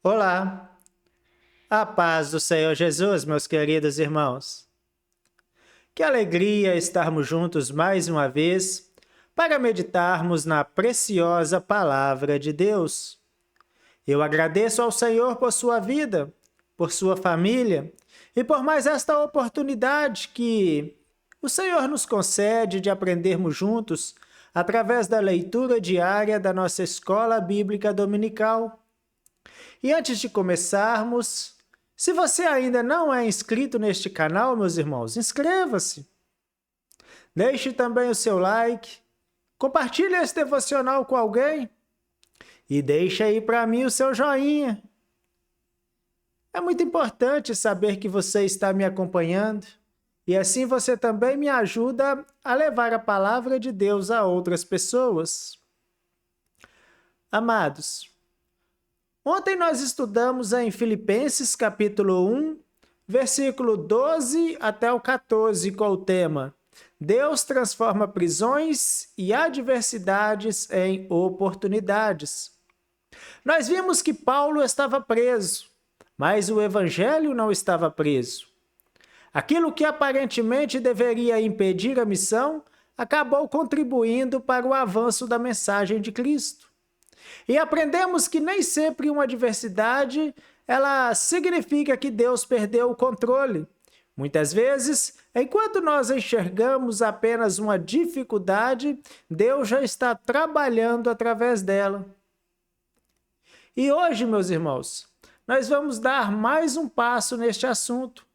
Olá, a paz do Senhor Jesus, meus queridos irmãos. Que alegria estarmos juntos mais uma vez para meditarmos na preciosa palavra de Deus. Eu agradeço ao Senhor por sua vida, por sua família e por mais esta oportunidade que o Senhor nos concede de aprendermos juntos através da leitura diária da nossa escola bíblica dominical. E antes de começarmos, se você ainda não é inscrito neste canal, meus irmãos, inscreva-se. Deixe também o seu like, compartilhe esse devocional com alguém e deixe aí para mim o seu joinha. É muito importante saber que você está me acompanhando e assim você também me ajuda a levar a palavra de Deus a outras pessoas. Amados, ontem nós estudamos em Filipenses capítulo 1, versículo 12 até o 14, com o tema Deus transforma prisões e adversidades em oportunidades. Nós vimos que Paulo estava preso, mas o evangelho não estava preso. Aquilo que aparentemente deveria impedir a missão acabou contribuindo para o avanço da mensagem de Cristo. E aprendemos que nem sempre uma adversidade ela significa que Deus perdeu o controle. Muitas vezes, enquanto nós enxergamos apenas uma dificuldade, Deus já está trabalhando através dela. E hoje, meus irmãos, nós vamos dar mais um passo neste assunto.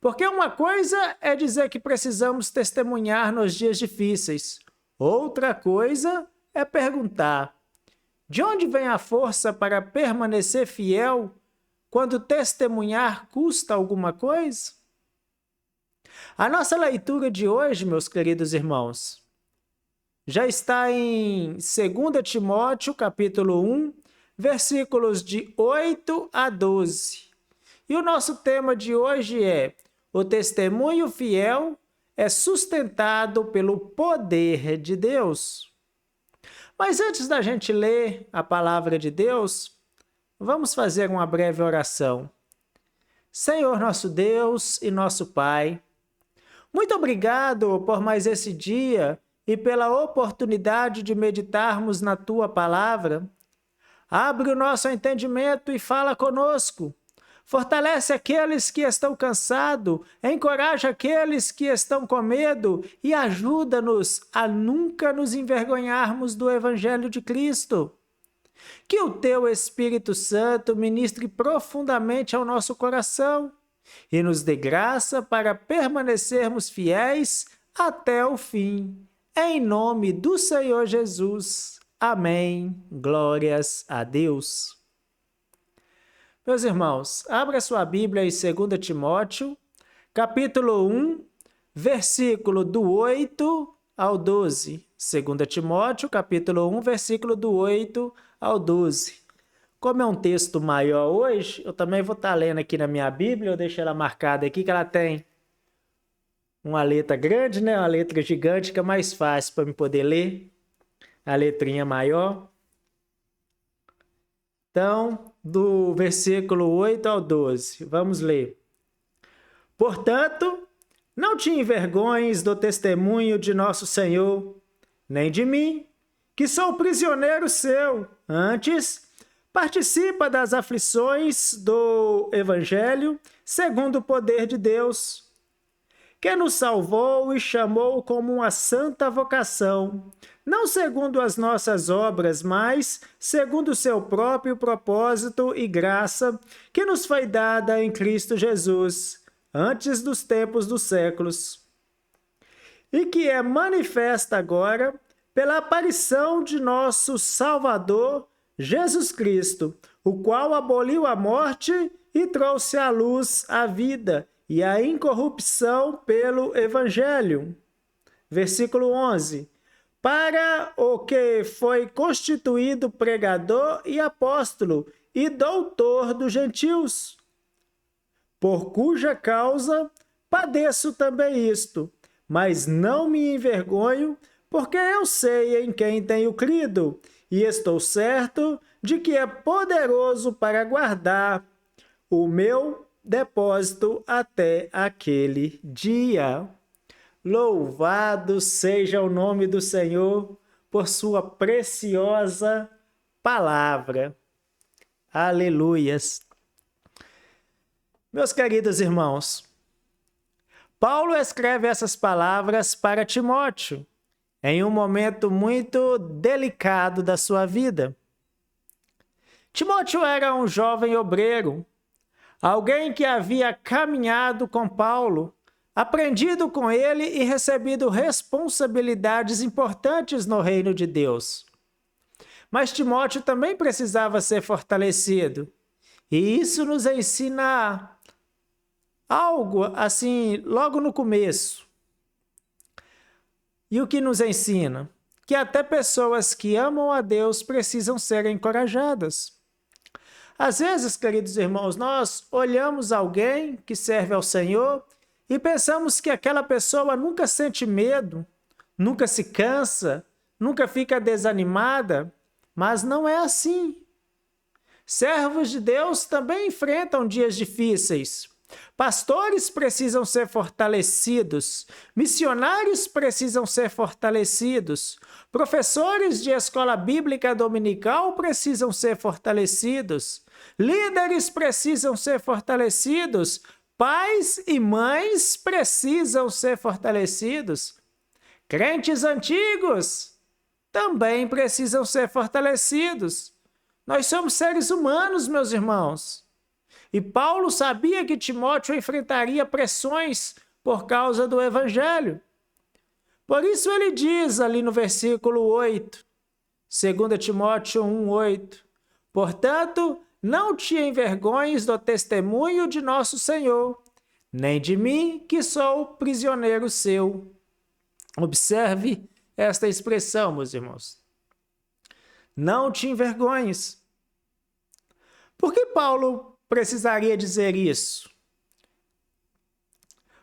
Porque uma coisa é dizer que precisamos testemunhar nos dias difíceis. Outra coisa é perguntar: de onde vem a força para permanecer fiel quando testemunhar custa alguma coisa? A nossa leitura de hoje, meus queridos irmãos, já está em 2 Timóteo, capítulo 1, versículos de 8 a 12. E o nosso tema de hoje é: o testemunho fiel é sustentado pelo poder de Deus. Mas antes da gente ler a palavra de Deus, vamos fazer uma breve oração. Senhor nosso Deus e nosso Pai, muito obrigado por mais esse dia e pela oportunidade de meditarmos na Tua palavra. Abre o nosso entendimento e fala conosco. Fortalece aqueles que estão cansados, encoraja aqueles que estão com medo e ajuda-nos a nunca nos envergonharmos do Evangelho de Cristo. Que o Teu Espírito Santo ministre profundamente ao nosso coração e nos dê graça para permanecermos fiéis até o fim. Em nome do Senhor Jesus. Amém. Glórias a Deus. Meus irmãos, abra sua Bíblia em 2 Timóteo, capítulo 1, versículo do 8 ao 12. 2 Timóteo, capítulo 1, versículo do 8 ao 12. Como é um texto maior hoje, eu também vou estar lendo aqui na minha Bíblia, eu deixo ela marcada aqui, que ela tem uma letra grande, né? Uma letra gigante, que é mais fácil para eu poder ler. A letrinha maior. Então, do versículo 8 ao 12, vamos ler. Portanto, não te envergonhes do testemunho de nosso Senhor, nem de mim, que sou prisioneiro seu. Antes, participa das aflições do Evangelho, segundo o poder de Deus, que nos salvou e chamou como uma santa vocação, não segundo as nossas obras, mas segundo o seu próprio propósito e graça, que nos foi dada em Cristo Jesus, antes dos tempos dos séculos, e que é manifesta agora pela aparição de nosso Salvador, Jesus Cristo, o qual aboliu a morte e trouxe à luz a vida e a incorrupção pelo Evangelho. Versículo 11. Para o que foi constituído pregador e apóstolo e doutor dos gentios, por cuja causa padeço também isto, mas não me envergonho, porque eu sei em quem tenho crido, e estou certo de que é poderoso para guardar o meu depósito até aquele dia. Louvado seja o nome do Senhor por sua preciosa palavra. Aleluias. Meus queridos irmãos, Paulo escreve essas palavras para Timóteo em um momento muito delicado da sua vida. Timóteo era um jovem obreiro, alguém que havia caminhado com Paulo, aprendido com ele e recebido responsabilidades importantes no reino de Deus. Mas Timóteo também precisava ser fortalecido. E isso nos ensina algo assim, logo no começo. E o que nos ensina? Que até pessoas que amam a Deus precisam ser encorajadas. Às vezes, queridos irmãos, nós olhamos alguém que serve ao Senhor e pensamos que aquela pessoa nunca sente medo, nunca se cansa, nunca fica desanimada, mas não é assim. Servos de Deus também enfrentam dias difíceis. Pastores precisam ser fortalecidos, missionários precisam ser fortalecidos, professores de escola bíblica dominical precisam ser fortalecidos, líderes precisam ser fortalecidos, pais e mães precisam ser fortalecidos, crentes antigos também precisam ser fortalecidos. Nós somos seres humanos, meus irmãos. E Paulo sabia que Timóteo enfrentaria pressões por causa do Evangelho. Por isso ele diz ali no versículo 8, 2 Timóteo 1:8, portanto, não te envergonhes do testemunho de nosso Senhor, nem de mim, que sou prisioneiro seu. Observe esta expressão, meus irmãos. Não te envergonhes. Por que Paulo precisaria dizer isso?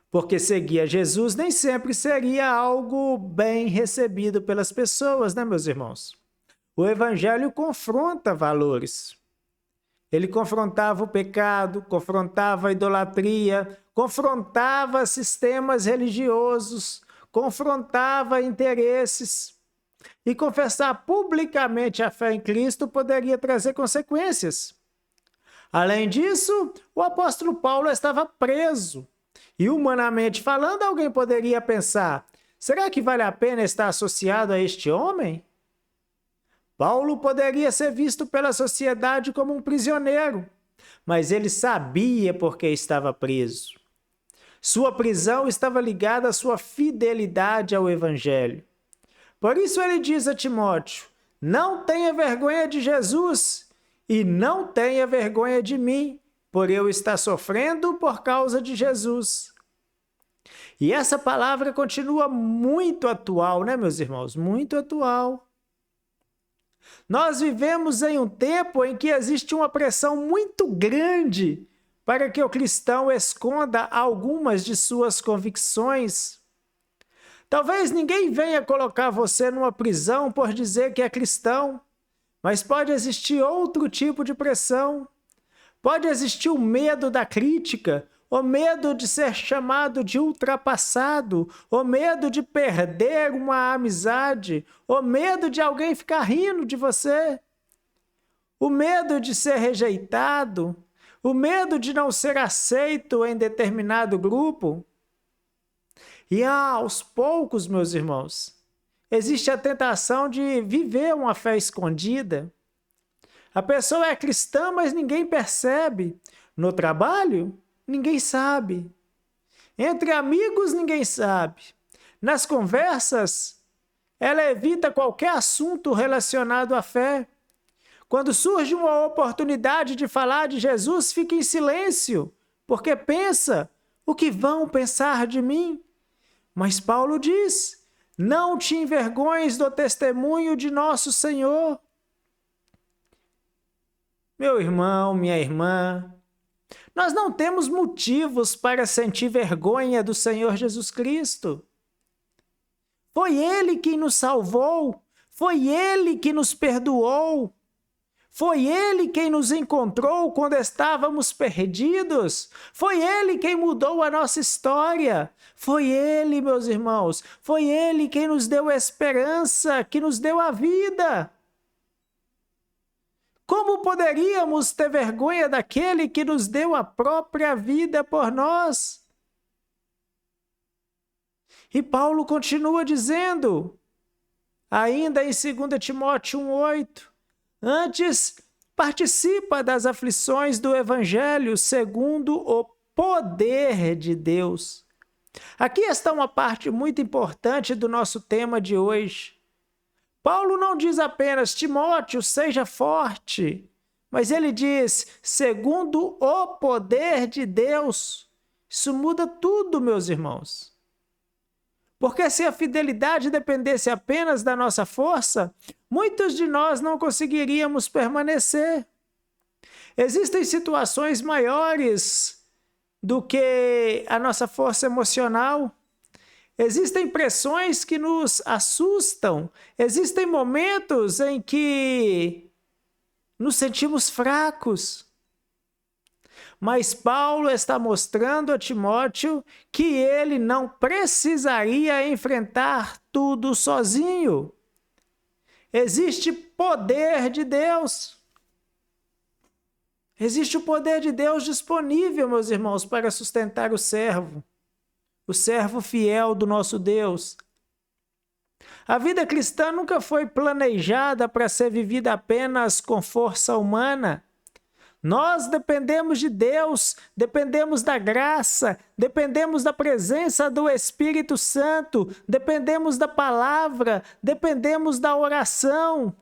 Porque seguir a Jesus nem sempre seria algo bem recebido pelas pessoas, né, meus irmãos? O Evangelho confronta valores. Ele confrontava o pecado, confrontava a idolatria, confrontava sistemas religiosos, confrontava interesses. E confessar publicamente a fé em Cristo poderia trazer consequências. Além disso, o apóstolo Paulo estava preso. E humanamente falando, alguém poderia pensar, será que vale a pena estar associado a este homem? Paulo poderia ser visto pela sociedade como um prisioneiro, mas ele sabia por que estava preso. Sua prisão estava ligada à sua fidelidade ao Evangelho. Por isso ele diz a Timóteo, não tenha vergonha de Jesus e não tenha vergonha de mim, por eu estar sofrendo por causa de Jesus. E essa palavra continua muito atual, né, meus irmãos? Muito atual. Nós vivemos em um tempo em que existe uma pressão muito grande para que o cristão esconda algumas de suas convicções. Talvez ninguém venha colocar você numa prisão por dizer que é cristão, mas pode existir outro tipo de pressão. Pode existir o medo da crítica, o medo de ser chamado de ultrapassado, o medo de perder uma amizade, o medo de alguém ficar rindo de você, o medo de ser rejeitado, o medo de não ser aceito em determinado grupo. E aos poucos, meus irmãos, existe a tentação de viver uma fé escondida. A pessoa é cristã, mas ninguém percebe. No trabalho, ninguém sabe. Entre amigos, ninguém sabe. Nas conversas, ela evita qualquer assunto relacionado à fé. Quando surge uma oportunidade de falar de Jesus, fica em silêncio, porque pensa, o que vão pensar de mim? Mas Paulo diz, não te envergonhes do testemunho de nosso Senhor. Meu irmão, minha irmã, nós não temos motivos para sentir vergonha do Senhor Jesus Cristo. Foi Ele quem nos salvou, Foi Ele que nos perdoou. Foi Ele quem nos encontrou quando estávamos perdidos. Foi Ele quem mudou a nossa história. Foi Ele, meus irmãos. Foi Ele quem nos deu a esperança, que nos deu a vida. Como poderíamos ter vergonha daquele que nos deu a própria vida por nós? E Paulo continua dizendo, ainda em 2 Timóteo 1,8, antes, participa das aflições do Evangelho segundo o poder de Deus. Aqui está uma parte muito importante do nosso tema de hoje. Paulo não diz apenas, Timóteo, seja forte, mas ele diz, segundo o poder de Deus. Isso muda tudo, meus irmãos. Porque se a fidelidade dependesse apenas da nossa força, muitos de nós não conseguiríamos permanecer. Existem situações maiores do que a nossa força emocional. Existem pressões que nos assustam. Existem momentos em que nos sentimos fracos. Mas Paulo está mostrando a Timóteo que ele não precisaria enfrentar tudo sozinho. Existe poder de Deus. Existe o poder de Deus disponível, meus irmãos, para sustentar o servo fiel do nosso Deus. A vida cristã nunca foi planejada para ser vivida apenas com força humana. Nós dependemos de Deus, dependemos da graça, dependemos da presença do Espírito Santo, dependemos da palavra, dependemos da oração.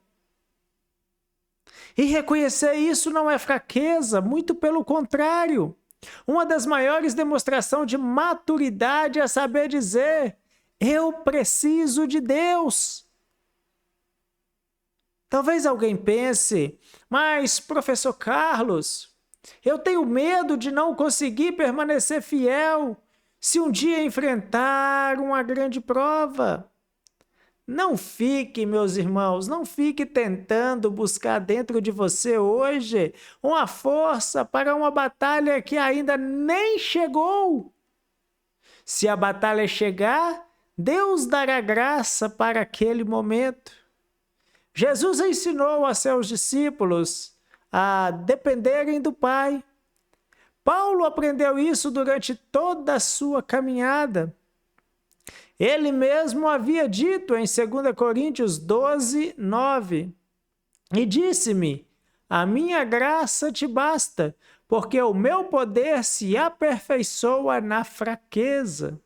E reconhecer isso não é fraqueza, muito pelo contrário. Uma das maiores demonstrações de maturidade é saber dizer, eu preciso de Deus. Talvez alguém pense, mas professor Carlos, eu tenho medo de não conseguir permanecer fiel se um dia enfrentar uma grande prova. Não fique, meus irmãos, não fique tentando buscar dentro de você hoje uma força para uma batalha que ainda nem chegou. Se a batalha chegar, Deus dará graça para aquele momento. Jesus ensinou a seus discípulos a dependerem do Pai. Paulo aprendeu isso durante toda a sua caminhada. Ele mesmo havia dito em 2 Coríntios 12, 9, e disse-me, a minha graça te basta, porque o meu poder se aperfeiçoa na fraqueza.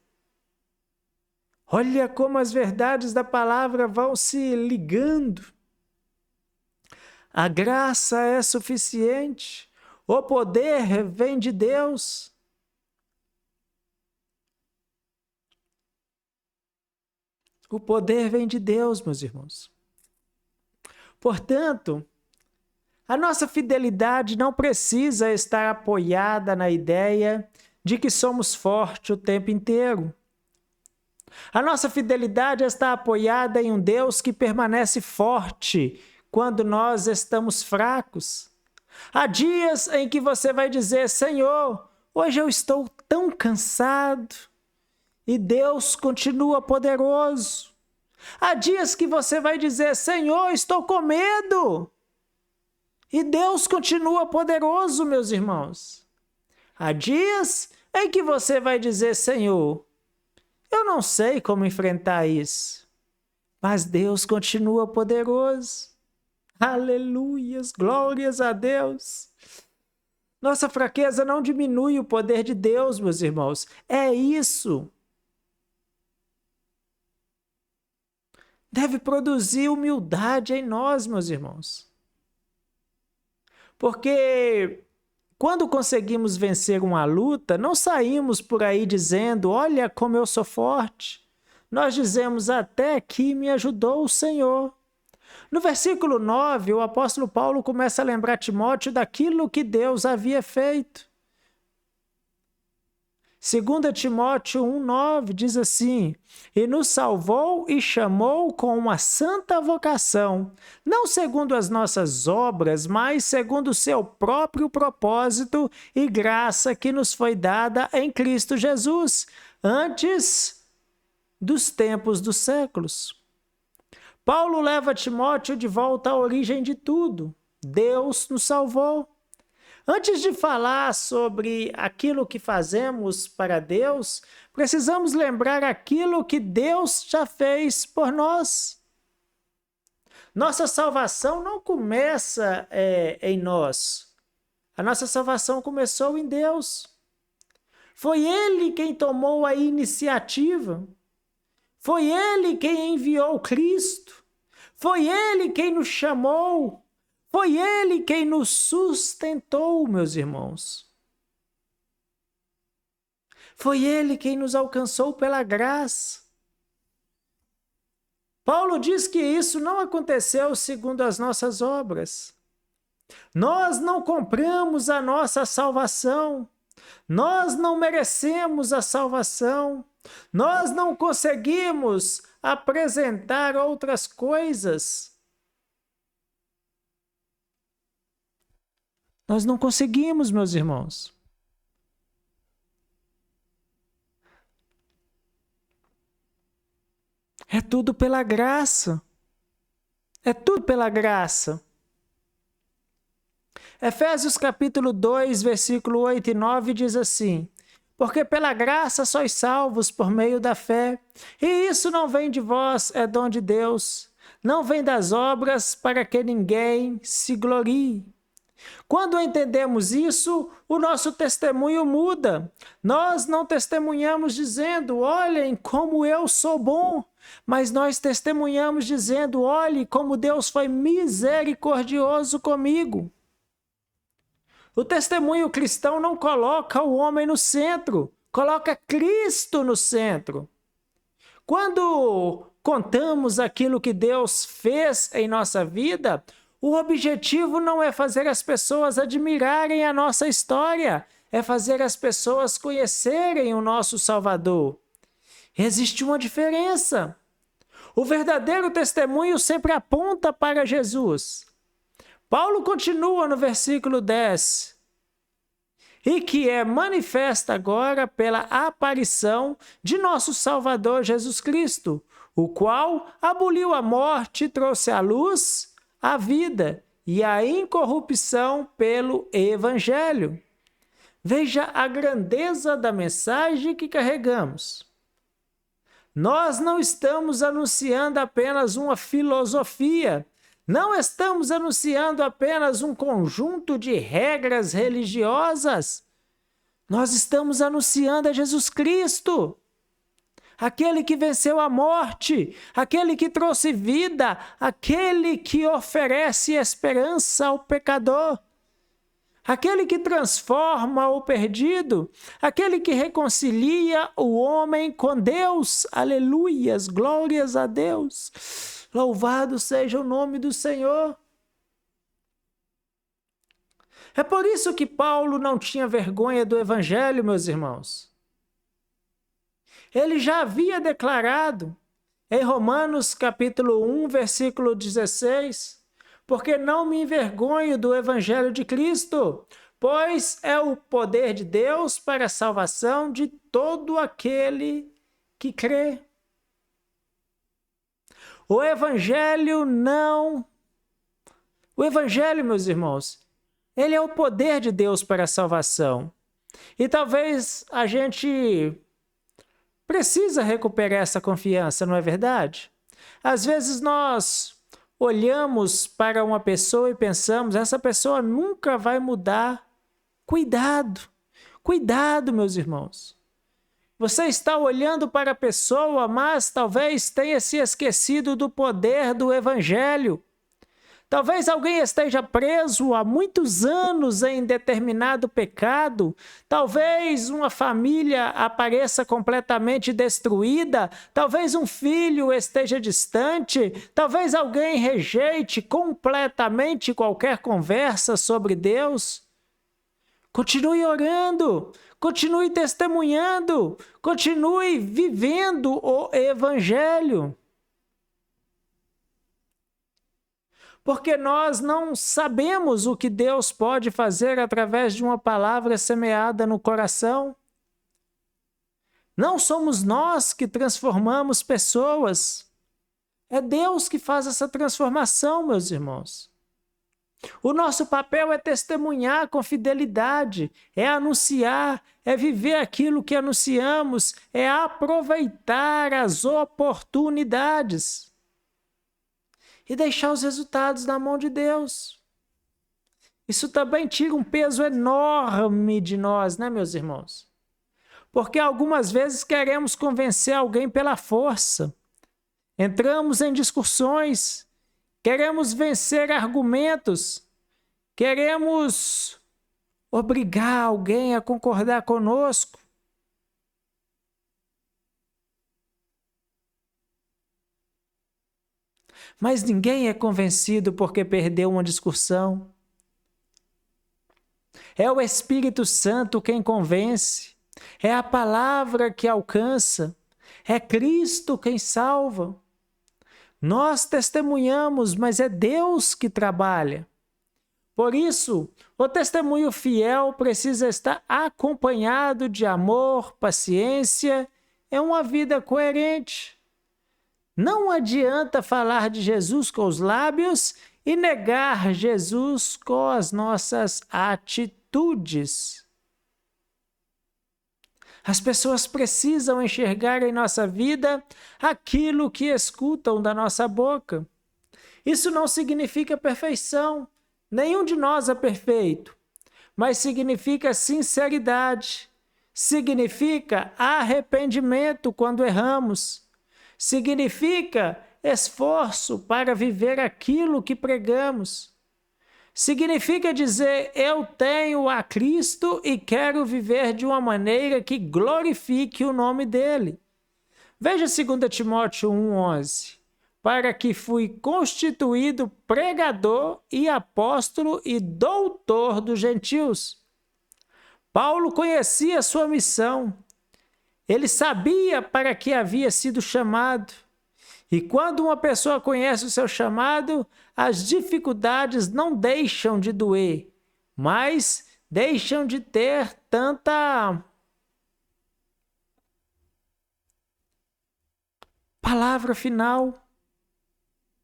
Olha como as verdades da palavra vão se ligando. A graça é suficiente, o poder vem de Deus. O poder vem de Deus, meus irmãos. Portanto, a nossa fidelidade não precisa estar apoiada na ideia de que somos fortes o tempo inteiro. A nossa fidelidade está apoiada em um Deus que permanece forte quando nós estamos fracos. Há dias em que você vai dizer, Senhor, hoje eu estou tão cansado. E Deus continua poderoso. Há dias que você vai dizer, Senhor, estou com medo. E Deus continua poderoso, meus irmãos. Há dias em que você vai dizer, Senhor, eu não sei como enfrentar isso. Mas Deus continua poderoso. Aleluias, glórias a Deus. Nossa fraqueza não diminui o poder de Deus, meus irmãos. É isso. Deve produzir humildade em nós, meus irmãos. Porque quando conseguimos vencer uma luta, não saímos por aí dizendo, olha como eu sou forte. Nós dizemos, até aqui me ajudou o Senhor. No versículo 9, o apóstolo Paulo começa a lembrar Timóteo daquilo que Deus havia feito. 2 Timóteo 1,9 diz assim: e nos salvou e chamou com uma santa vocação, não segundo as nossas obras, mas segundo o seu próprio propósito e graça que nos foi dada em Cristo Jesus, antes dos tempos dos séculos. Paulo leva Timóteo de volta à origem de tudo. Deus nos salvou. Antes de falar sobre aquilo que fazemos para Deus, precisamos lembrar aquilo que Deus já fez por nós. Nossa salvação não começa em nós. A nossa salvação começou em Deus. Foi Ele quem tomou a iniciativa. Foi Ele quem enviou Cristo. Foi Ele quem nos chamou. Foi Ele quem nos sustentou, meus irmãos. Foi Ele quem nos alcançou pela graça. Paulo diz que isso não aconteceu segundo as nossas obras. Nós não compramos a nossa salvação. Nós não merecemos a salvação. Nós não conseguimos apresentar outras coisas. Nós não conseguimos, meus irmãos. É tudo pela graça. É tudo pela graça. Efésios capítulo 2, versículo 8 e 9 diz assim: porque pela graça sois salvos por meio da fé, e isso não vem de vós, é dom de Deus. Não vem das obras, para que ninguém se glorie. Quando entendemos isso, o nosso testemunho muda. Nós não testemunhamos dizendo: olhem como eu sou bom, mas nós testemunhamos dizendo: olhe como Deus foi misericordioso comigo. O testemunho cristão não coloca o homem no centro, coloca Cristo no centro. Quando contamos aquilo que Deus fez em nossa vida, o objetivo não é fazer as pessoas admirarem a nossa história, é fazer as pessoas conhecerem o nosso Salvador. Existe uma diferença. O verdadeiro testemunho sempre aponta para Jesus. Paulo continua no versículo 10. E que é manifesta agora pela aparição de nosso Salvador Jesus Cristo, o qual aboliu a morte e trouxe à luz a vida e a incorrupção pelo Evangelho. Veja a grandeza da mensagem que carregamos. Nós não estamos anunciando apenas uma filosofia, não estamos anunciando apenas um conjunto de regras religiosas. Nós estamos anunciando a Jesus Cristo, aquele que venceu a morte, aquele que trouxe vida, aquele que oferece esperança ao pecador, aquele que transforma o perdido, aquele que reconcilia o homem com Deus. Aleluias, glórias a Deus. Louvado seja o nome do Senhor. É por isso que Paulo não tinha vergonha do Evangelho, meus irmãos. Ele já havia declarado em Romanos capítulo 1, versículo 16, porque não me envergonho do Evangelho de Cristo, pois é o poder de Deus para a salvação de todo aquele que crê. O Evangelho, meus irmãos, ele é o poder de Deus para a salvação. E talvez a gente precisa recuperar essa confiança, não é verdade? Às vezes nós olhamos para uma pessoa e pensamos: essa pessoa nunca vai mudar. Cuidado, meus irmãos. Você está olhando para a pessoa, mas talvez tenha se esquecido do poder do Evangelho. Talvez alguém esteja preso há muitos anos em determinado pecado. Talvez uma família apareça completamente destruída. Talvez um filho esteja distante. Talvez alguém rejeite completamente qualquer conversa sobre Deus. Continue orando, continue testemunhando, continue vivendo o Evangelho. Porque nós não sabemos o que Deus pode fazer através de uma palavra semeada no coração. Não somos nós que transformamos pessoas. É Deus que faz essa transformação, meus irmãos. O nosso papel é testemunhar com fidelidade, é anunciar, é viver aquilo que anunciamos, é aproveitar as oportunidades e deixar os resultados na mão de Deus. Isso também tira um peso enorme de nós, né, meus irmãos? Porque algumas vezes queremos convencer alguém pela força. Entramos em discussões, queremos vencer argumentos, queremos obrigar alguém a concordar conosco. Mas ninguém é convencido porque perdeu uma discussão. É o Espírito Santo quem convence, é a palavra que alcança, é Cristo quem salva. Nós testemunhamos, mas é Deus que trabalha. Por isso, o testemunho fiel precisa estar acompanhado de amor, paciência, é uma vida coerente. Não adianta falar de Jesus com os lábios e negar Jesus com as nossas atitudes. As pessoas precisam enxergar em nossa vida aquilo que escutam da nossa boca. Isso não significa perfeição. Nenhum de nós é perfeito. Mas significa sinceridade. Significa arrependimento quando erramos. Significa esforço para viver aquilo que pregamos. Significa dizer, eu tenho a Cristo e quero viver de uma maneira que glorifique o nome dele. Veja 2 Timóteo 1,11. Para que fui constituído pregador e apóstolo e doutor dos gentios. Paulo conhecia a sua missão. Ele sabia para que havia sido chamado. E quando uma pessoa conhece o seu chamado, as dificuldades não deixam de doer, mas deixam de ter tanta palavra final.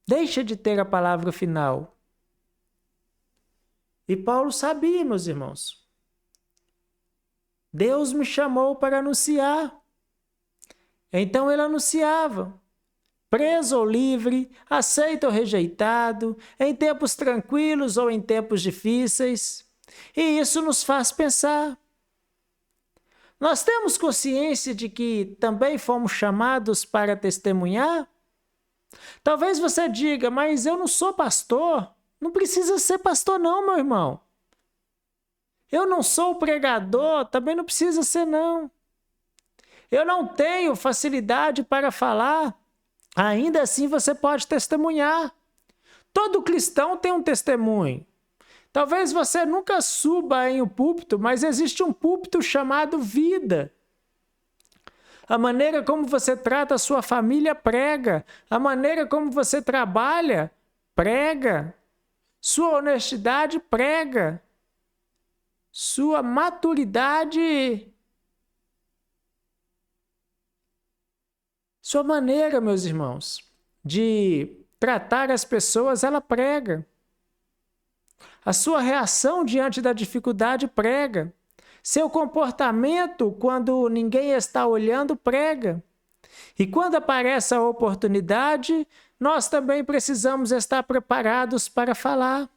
Deixa de ter a palavra final. E Paulo sabia, meus irmãos. Deus me chamou para anunciar. Então ele anunciava. Preso ou livre, aceito ou rejeitado, em tempos tranquilos ou em tempos difíceis. E isso nos faz pensar. Nós temos consciência de que também fomos chamados para testemunhar? Talvez você diga, mas eu não sou pastor. Não precisa ser pastor não, meu irmão. Eu não sou pregador, também não precisa ser não. Eu não tenho facilidade para falar. Ainda assim você pode testemunhar. Todo cristão tem um testemunho. Talvez você nunca suba em um púlpito, mas existe um púlpito chamado vida. A maneira como você trata a sua família, prega. A maneira como você trabalha, prega. Sua honestidade, prega. Sua maturidade, sua maneira, meus irmãos, de tratar as pessoas, ela prega. A sua reação diante da dificuldade, prega. Seu comportamento, quando ninguém está olhando, prega. E quando aparece a oportunidade, nós também precisamos estar preparados para falar.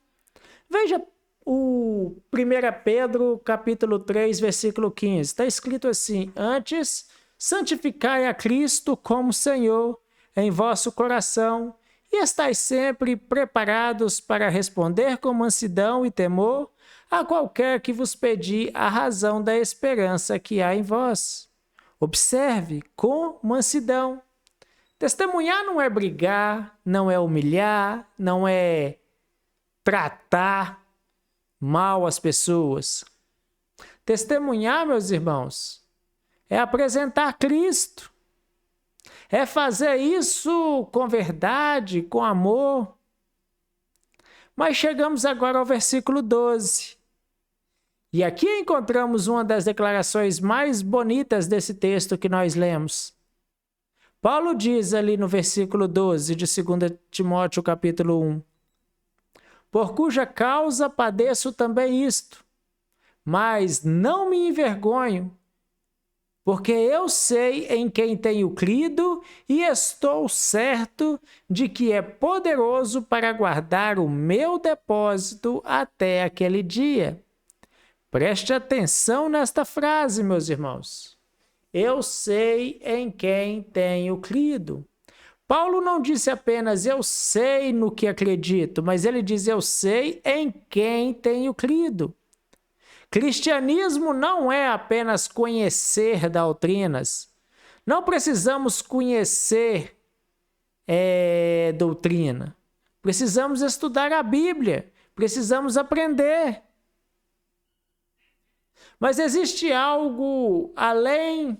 Veja o 1 Pedro, capítulo 3, versículo 15. Está escrito assim, antes, santificai a Cristo como Senhor em vosso coração e estais sempre preparados para responder com mansidão e temor a qualquer que vos pedir a razão da esperança que há em vós. Observe, com mansidão. Testemunhar não é brigar, não é humilhar, não é tratar mal as pessoas. Testemunhar, meus irmãos, é apresentar Cristo. É fazer isso com verdade, com amor. Mas chegamos agora ao versículo 12. E aqui encontramos uma das declarações mais bonitas desse texto que nós lemos. Paulo diz ali no versículo 12 de 2 Timóteo capítulo 1: por cuja causa padeço também isto, mas não me envergonho, porque eu sei em quem tenho crido e estou certo de que é poderoso para guardar o meu depósito até aquele dia. Preste atenção nesta frase, meus irmãos. Eu sei em quem tenho crido. Paulo não disse apenas eu sei no que acredito, mas ele diz eu sei em quem tenho crido. Cristianismo não é apenas conhecer doutrinas. Não precisamos conhecer doutrina. Precisamos estudar a Bíblia. Precisamos aprender. Mas existe algo além.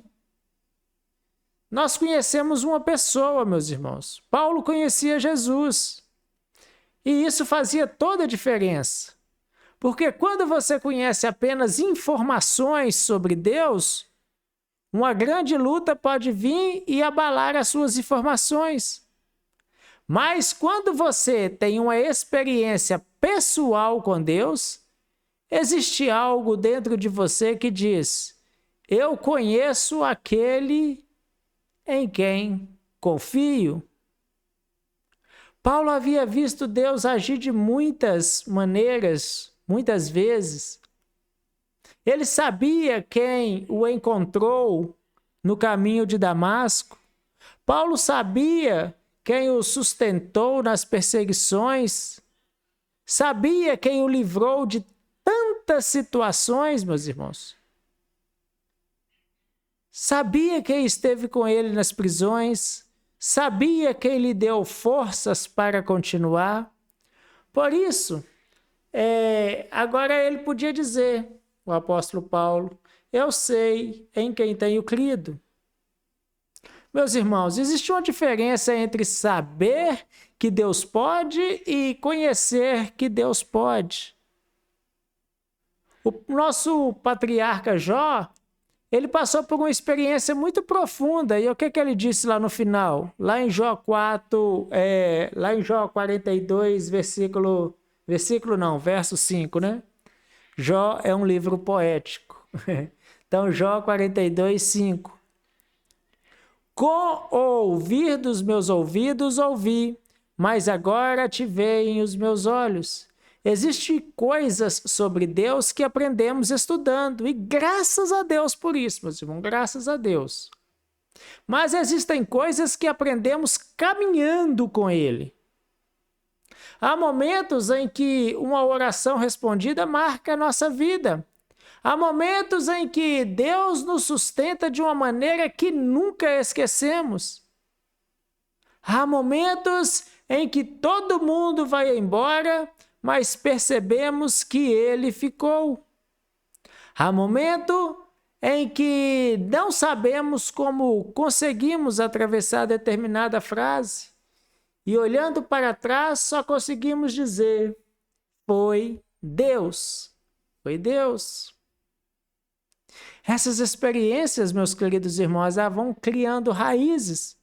Nós conhecemos uma pessoa, meus irmãos. Paulo conhecia Jesus. E isso fazia toda a diferença. Porque quando você conhece apenas informações sobre Deus, uma grande luta pode vir e abalar as suas informações. Mas quando você tem uma experiência pessoal com Deus, existe algo dentro de você que diz: eu conheço aquele em quem confio. Paulo havia visto Deus agir de muitas maneiras, muitas vezes. Ele sabia quem o encontrou no caminho de Damasco. Paulo sabia quem o sustentou nas perseguições. Sabia quem o livrou de tantas situações, meus irmãos. Sabia quem esteve com ele nas prisões. Sabia quem lhe deu forças para continuar. Por isso, agora ele podia dizer, o apóstolo Paulo, eu sei em quem tenho crido. Meus irmãos, existe uma diferença entre saber que Deus pode e conhecer que Deus pode. O nosso patriarca Jó, ele passou por uma experiência muito profunda. E o que ele disse lá no final? Lá em Jó 42, verso 5, né? Jó é um livro poético. Então, Jó 42, 5. Com o ouvir dos meus ouvidos ouvi, mas agora te veem os meus olhos. Existem coisas sobre Deus que aprendemos estudando, e graças a Deus por isso, meus irmãos, graças a Deus. Mas existem coisas que aprendemos caminhando com Ele. Há momentos em que uma oração respondida marca a nossa vida. Há momentos em que Deus nos sustenta de uma maneira que nunca esquecemos. Há momentos em que todo mundo vai embora, mas percebemos que Ele ficou. Há momento em que não sabemos como conseguimos atravessar determinada frase e olhando para trás só conseguimos dizer, foi Deus, foi Deus. Essas experiências, meus queridos irmãos, vão criando raízes.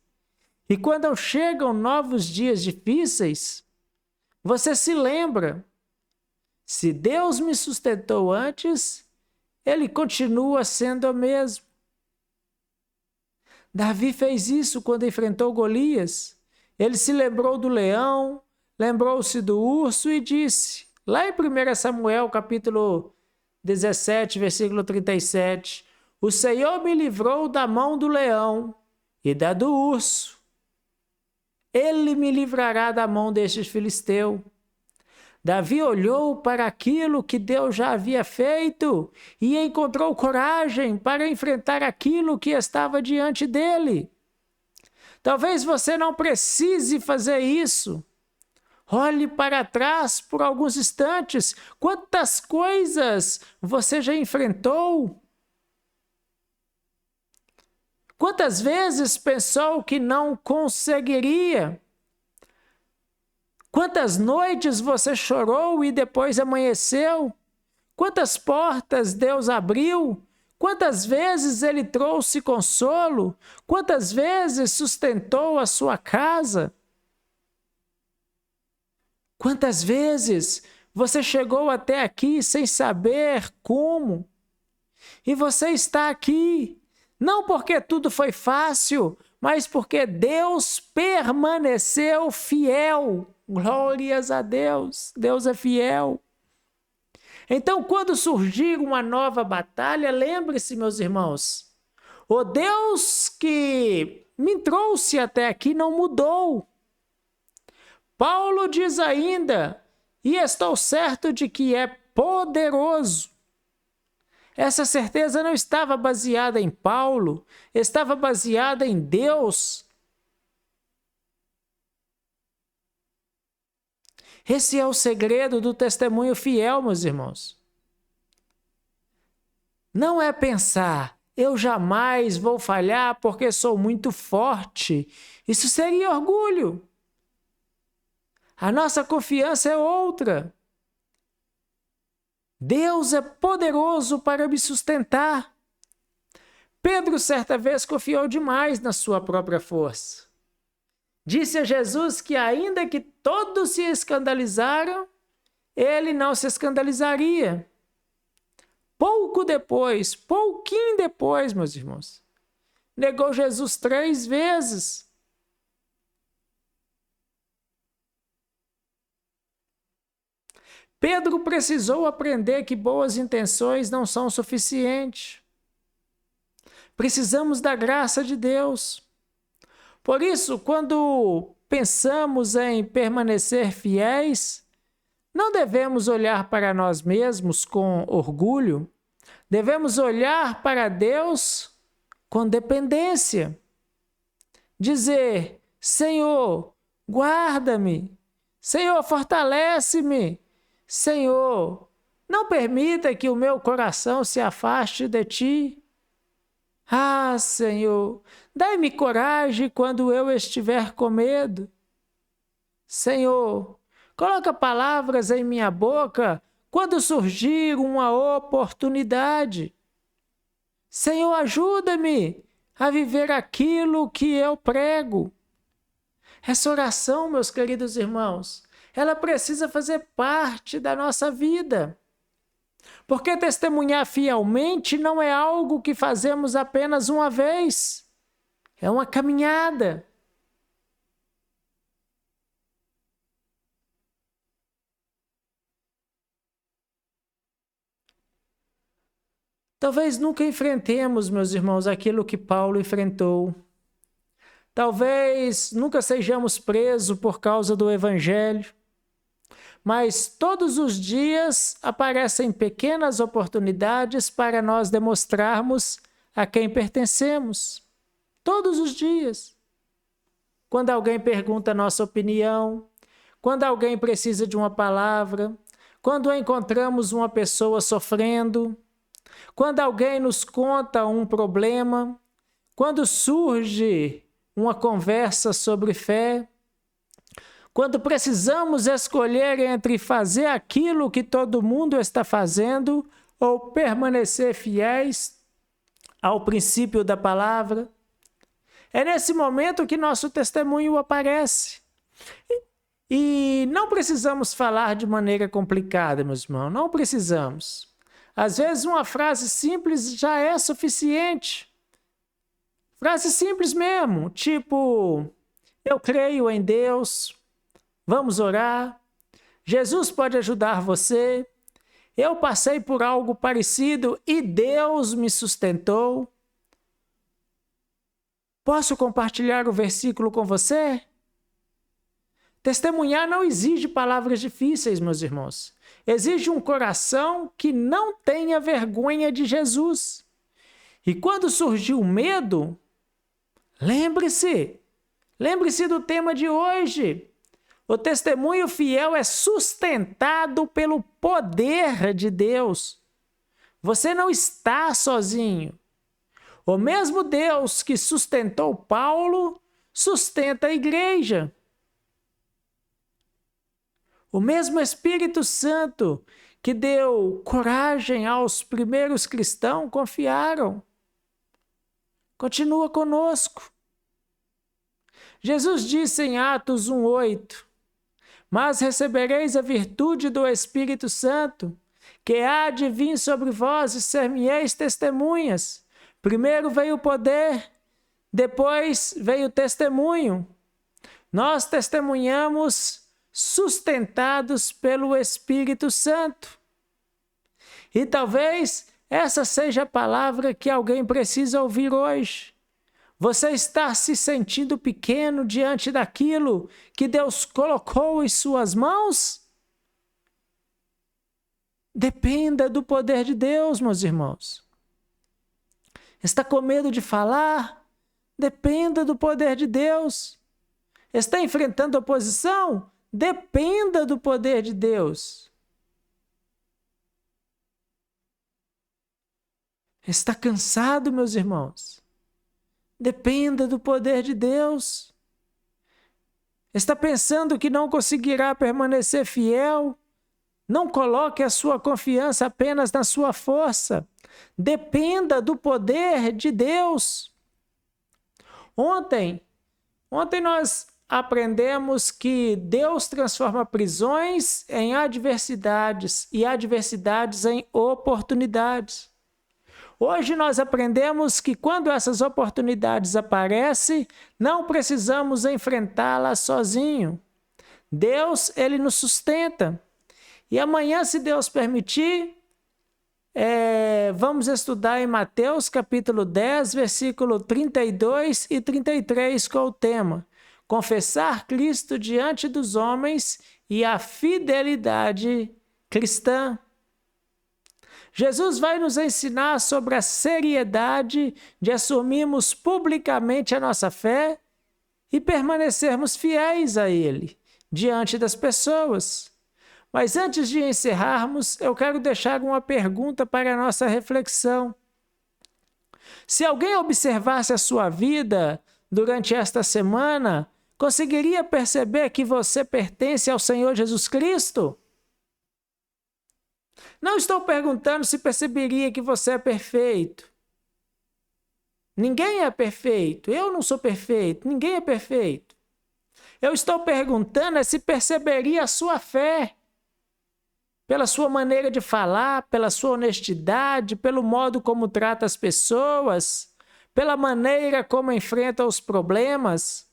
E quando chegam novos dias difíceis, você se lembra, se Deus me sustentou antes, Ele continua sendo o mesmo. Davi fez isso quando enfrentou Golias. Ele se lembrou do leão, lembrou-se do urso e disse, lá em 1 Samuel, capítulo 17, versículo 37, o Senhor me livrou da mão do leão e da do urso. Ele me livrará da mão deste filisteu. Davi olhou para aquilo que Deus já havia feito e encontrou coragem para enfrentar aquilo que estava diante dele. Talvez você não precise fazer isso. Olhe para trás por alguns instantes. Quantas coisas você já enfrentou? Quantas vezes pensou que não conseguiria? Quantas noites você chorou e depois amanheceu? Quantas portas Deus abriu? Quantas vezes Ele trouxe consolo? Quantas vezes sustentou a sua casa? Quantas vezes você chegou até aqui sem saber como? E você está aqui, não porque tudo foi fácil, mas porque Deus permaneceu fiel. Glórias a Deus, Deus é fiel. Então, quando surgir uma nova batalha, lembre-se, meus irmãos, o Deus que me trouxe até aqui não mudou. Paulo diz ainda, e estou certo de que é poderoso. Essa certeza não estava baseada em Paulo, estava baseada em Deus. Esse é o segredo do testemunho fiel, meus irmãos. Não é pensar, eu jamais vou falhar porque sou muito forte. Isso seria orgulho. A nossa confiança é outra. Deus é poderoso para me sustentar. Pedro, certa vez, confiou demais na sua própria força. Disse a Jesus que, ainda que todos se escandalizaram, ele não se escandalizaria. Pouco depois, pouquinho depois, meus irmãos, negou Jesus 3 vezes. Pedro precisou aprender que boas intenções não são suficientes. Precisamos da graça de Deus. Por isso, quando pensamos em permanecer fiéis, não devemos olhar para nós mesmos com orgulho, devemos olhar para Deus com dependência. Dizer, Senhor, guarda-me. Senhor, fortalece-me. Senhor, não permita que o meu coração se afaste de ti. Ah, Senhor, dai-me coragem quando eu estiver com medo. Senhor, coloca palavras em minha boca quando surgir uma oportunidade. Senhor, ajuda-me a viver aquilo que eu prego. Essa oração, meus queridos irmãos, ela precisa fazer parte da nossa vida. Porque testemunhar fielmente não é algo que fazemos apenas uma vez. É uma caminhada. Talvez nunca enfrentemos, meus irmãos, aquilo que Paulo enfrentou. Talvez nunca sejamos presos por causa do Evangelho. Mas todos os dias aparecem pequenas oportunidades para nós demonstrarmos a quem pertencemos. Todos os dias. Quando alguém pergunta a nossa opinião, quando alguém precisa de uma palavra, quando encontramos uma pessoa sofrendo, quando alguém nos conta um problema, quando surge uma conversa sobre fé, quando precisamos escolher entre fazer aquilo que todo mundo está fazendo ou permanecer fiéis ao princípio da palavra, é nesse momento que nosso testemunho aparece. E não precisamos falar de maneira complicada, meus irmãos, não precisamos. Às vezes uma frase simples já é suficiente. Frase simples mesmo, tipo, eu creio em Deus, vamos orar, Jesus pode ajudar você, eu passei por algo parecido e Deus me sustentou. Posso compartilhar o versículo com você? Testemunhar não exige palavras difíceis, meus irmãos. Exige um coração que não tenha vergonha de Jesus. E quando surgiu o medo, lembre-se do tema de hoje. O testemunho fiel é sustentado pelo poder de Deus. Você não está sozinho. O mesmo Deus que sustentou Paulo, sustenta a igreja. O mesmo Espírito Santo que deu coragem aos primeiros cristãos confiaram. Continua conosco. Jesus disse em Atos 1:8: mas recebereis a virtude do Espírito Santo, que há de vir sobre vós e ser-me-eis testemunhas. Primeiro veio o poder, depois veio o testemunho. Nós testemunhamos sustentados pelo Espírito Santo. E talvez essa seja a palavra que alguém precisa ouvir hoje. Você está se sentindo pequeno diante daquilo que Deus colocou em suas mãos? Dependa do poder de Deus, meus irmãos. Está com medo de falar? Dependa do poder de Deus. Está enfrentando oposição? Dependa do poder de Deus. Está cansado, meus irmãos? Dependa do poder de Deus. Está pensando que não conseguirá permanecer fiel? Não coloque a sua confiança apenas na sua força. Dependa do poder de Deus. Ontem nós aprendemos que Deus transforma prisões em adversidades e adversidades em oportunidades. Hoje nós aprendemos que quando essas oportunidades aparecem, não precisamos enfrentá-las sozinho. Deus, Ele nos sustenta. E amanhã, se Deus permitir, vamos estudar em Mateus capítulo 10, versículo 32 e 33 com o tema: confessar Cristo diante dos homens e a fidelidade cristã. Jesus vai nos ensinar sobre a seriedade de assumirmos publicamente a nossa fé e permanecermos fiéis a Ele diante das pessoas. Mas antes de encerrarmos, eu quero deixar uma pergunta para a nossa reflexão. Se alguém observasse a sua vida durante esta semana, conseguiria perceber que você pertence ao Senhor Jesus Cristo? Não estou perguntando se perceberia que você é perfeito. Ninguém é perfeito. Eu não sou perfeito. Ninguém é perfeito. Eu estou perguntando se perceberia a sua fé. Pela sua maneira de falar, pela sua honestidade, pelo modo como trata as pessoas, pela maneira como enfrenta os problemas,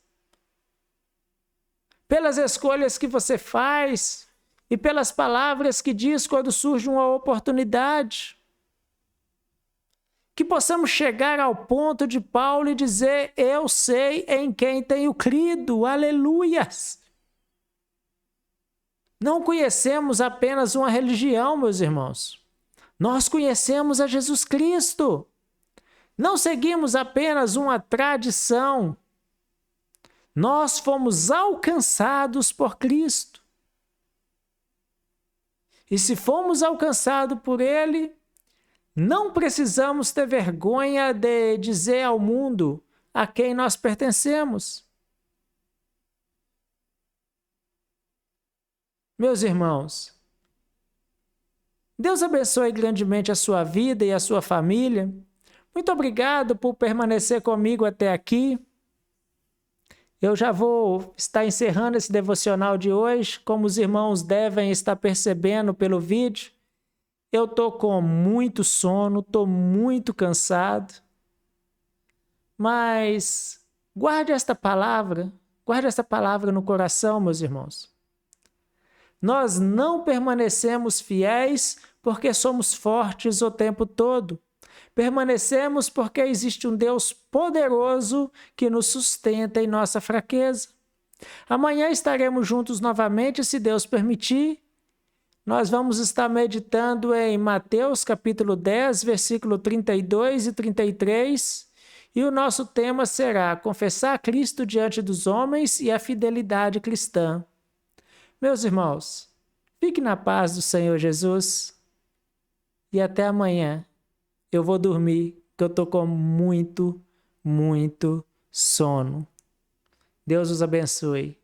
pelas escolhas que você faz e pelas palavras que diz quando surge uma oportunidade. Que possamos chegar ao ponto de Paulo e dizer: eu sei em quem tenho crido, aleluias. Não conhecemos apenas uma religião, meus irmãos. Nós conhecemos a Jesus Cristo. Não seguimos apenas uma tradição. Nós fomos alcançados por Cristo. E se fomos alcançados por Ele, não precisamos ter vergonha de dizer ao mundo a quem nós pertencemos. Meus irmãos, Deus abençoe grandemente a sua vida e a sua família. Muito obrigado por permanecer comigo até aqui. Eu já vou estar encerrando esse devocional de hoje. Como os irmãos devem estar percebendo pelo vídeo, eu estou com muito sono, estou muito cansado. Mas guarde esta palavra no coração, meus irmãos. Nós não permanecemos fiéis porque somos fortes o tempo todo. Permanecemos porque existe um Deus poderoso que nos sustenta em nossa fraqueza. Amanhã estaremos juntos novamente, se Deus permitir. Nós vamos estar meditando em Mateus capítulo 10, versículo 32 e 33. E o nosso tema será confessar Cristo diante dos homens e a fidelidade cristã. Meus irmãos, fique na paz do Senhor Jesus e até amanhã. Eu vou dormir, que eu estou com muito sono. Deus os abençoe.